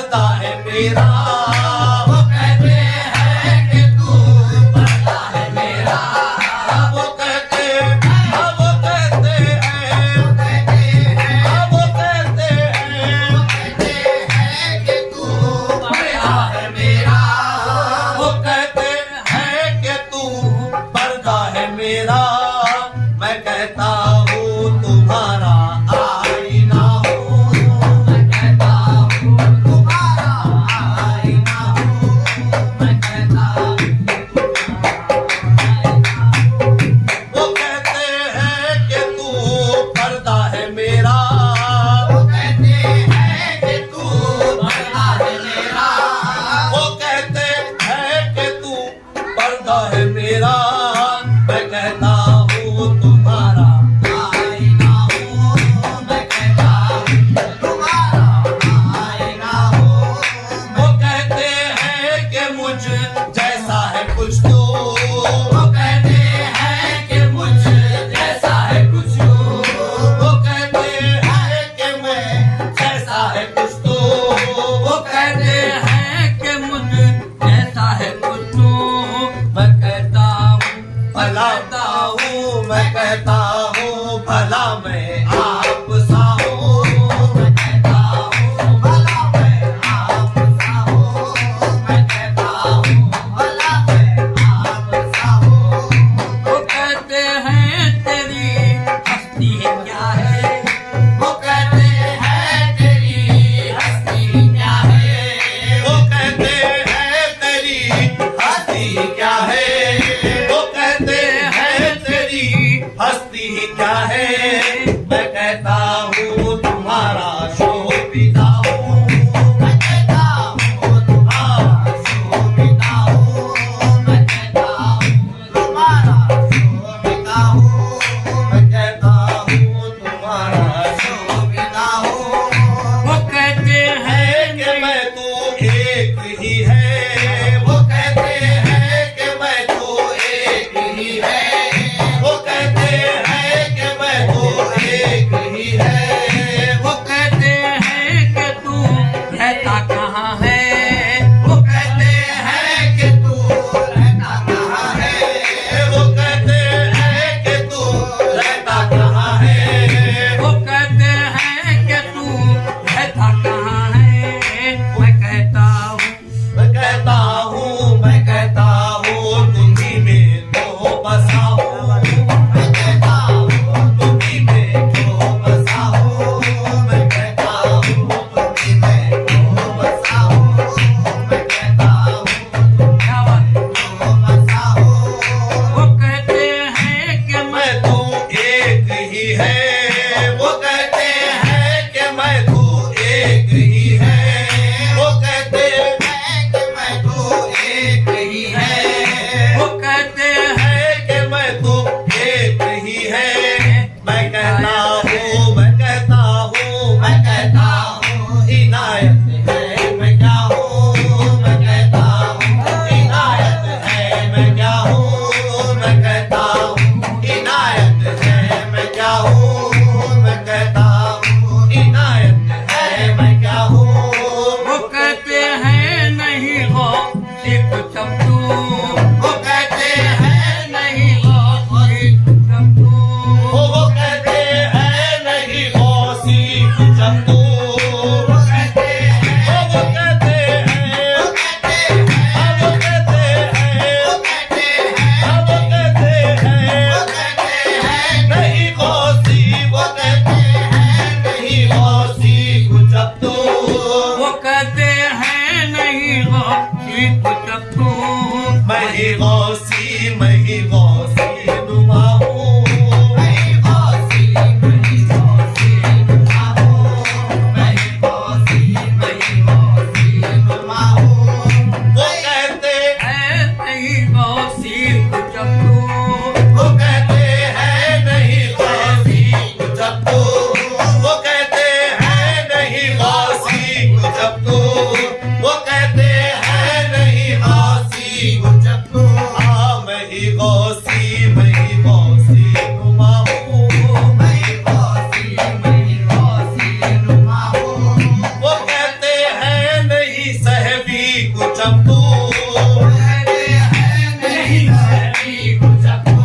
पर्दा है मेरा। वो कहते हैं कि तू पर्दा है मेरा। वो कहते हैं कि तू पर्दा है मेरा। वो कहते हैं कि तू पर्दा है मेरा। मैं कहता हूँ तुम्हारा आईना हूँ। मैं कहता हूँ तुम्हारा आईना हूँ। मैं कहता हूँ वो कहते हैं कि तू पर्दा है मेरा। वो कहते हैं कि तू पर्दा है मेरा। वो कहते हैं कि तू पर्दा है मेरा। मैं कहता हूँ तुम्हारा आईना हूँ। मैं कहता हूँ तुम्हारा आईना हूँ। वो कहते हैं कि मुझ जैसा है कुछ तो। वो कहते हैं कि मुझ जैसा है कुछ तो। वो कहते हैं कि मैं जैसा है कुछ तो। वो कहते हैं कि मुझ जैसा है कुछ तो। मैं कहता हूँ भला हूँ। मैं कहता हूँ भला मैं आप सा हूँ। मैं कहता हूँ भला मैं आप सा हूँ। मैं कहता हूँ भला मैं आप सा हूँ। वो कहते हैं तेरी हस्ती क्या है। वो कहते हैं तेरी हस्ती क्या है। वो कहते हैं तेरी हस्ती क्या है। वो कहते हैं तेरी हस्ती क्या है। मैं कहता हूँ तुम्हारा शोभिता हूँ। मैं कहता हूँ तुम्हारा शोभिता हूँ। मैं कहता हूँ तुम्हारा शोभिता हूँ। मैं कहता हूँ तुम्हारा शोभिता हूँ। वो कहते हैं कि मैं तू एक ही है। वो कहते हैं कि मैं तू एक ही है। वो कहते हैं कि मैं तू एक ही है। वो कहते हैं कि तू रहता कहाँ है। वो कहते हैं कि तू रहता कहाँ है। वो कहते हैं कि तू रहता कहाँ है। वो कहते हैं कि तू रहता कहाँ है। मैं कहता हूँ तुम्ही में तो बसा हूँ। मैं कहता हूँ तुम्ही में तो बसा हूँ। मैं कहता हूँ तुम्ही में तो बसा हूँ। मैं कहता हूँ तुम्ही में तो बसा हूँ। वो कहते हैं कि मैं तू एक ही है। वो कहते हैं कि मैं तू एक ही है। वो कहते हैं कि मैं तू एक ही है। वो कहते हैं कि मैं तू एक ही है। मैं कहता हूँ इनायत है मैं क्या हूँ। मैं कहता हूँ इनायत है मैं क्या हूँ। मैं कहता हूँ इनायत है मैं क्या हूँ। मैं कहता हूँ इनायत है मैं क्या हूँ। वो कहते हैं नहीं हो सिर्फ चप्पू। वो कहते हैं नहीं हो सिर्फ चप्पू। वो कहते हैं नहीं हो सिर्फ चप्पू। वो कहते हैं नहीं हो सिर्फ। वो कहते हैं नहीं हो सिर्फ चप्पू। वो कहते हैं नहीं हो सिर्फ चप्पू। मैं ही गौसी नुमा हूँ। मैं ही गौसी नुमा हूँ। मैं ही गौसी नुमा हूँ। वो कहते हैं नहीं गौसी चप्पू। वो कहते हैं नहीं गौसी चप्पू। वो कहते हैं नहीं गौसी चप्पू। वो कहते हैं नहीं गौसी चप्पू। मैं ही गौसी नुमा हूँ। मैं ही गौसी नुमा हूँ। वो कहते हैं जब तू कहते हैं नहीं सहवी कुछ अब तू।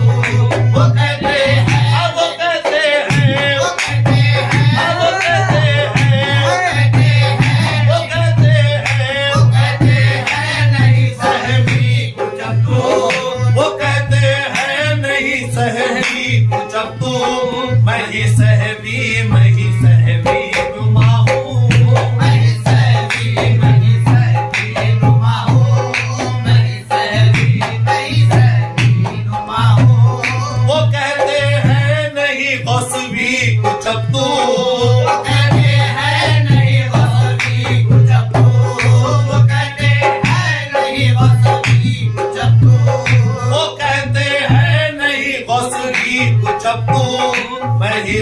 वो कहते हैं वो कहते हैं वो कहते हैं वो कहते हैं वो कहते हैं वो कहते हैं वो कहते हैं नहीं सहवी कुछ अब तू। वो कहते हैं नहीं सहवी कुछ अब तू मैं ही सहवी नुमा हूँ मैं सहवी नुमा हूँ। मैं सहवी नुमा हूँ। वो कहते हैं नहीं गौसवी कुछ अब तू वो कहते हैं नहीं वसवी कुछ अब तू। वो कहते हैं नहीं वसवी कुछ अब तू। वो कहते हैं नहीं गौसवी कुछ अब तू मैं ही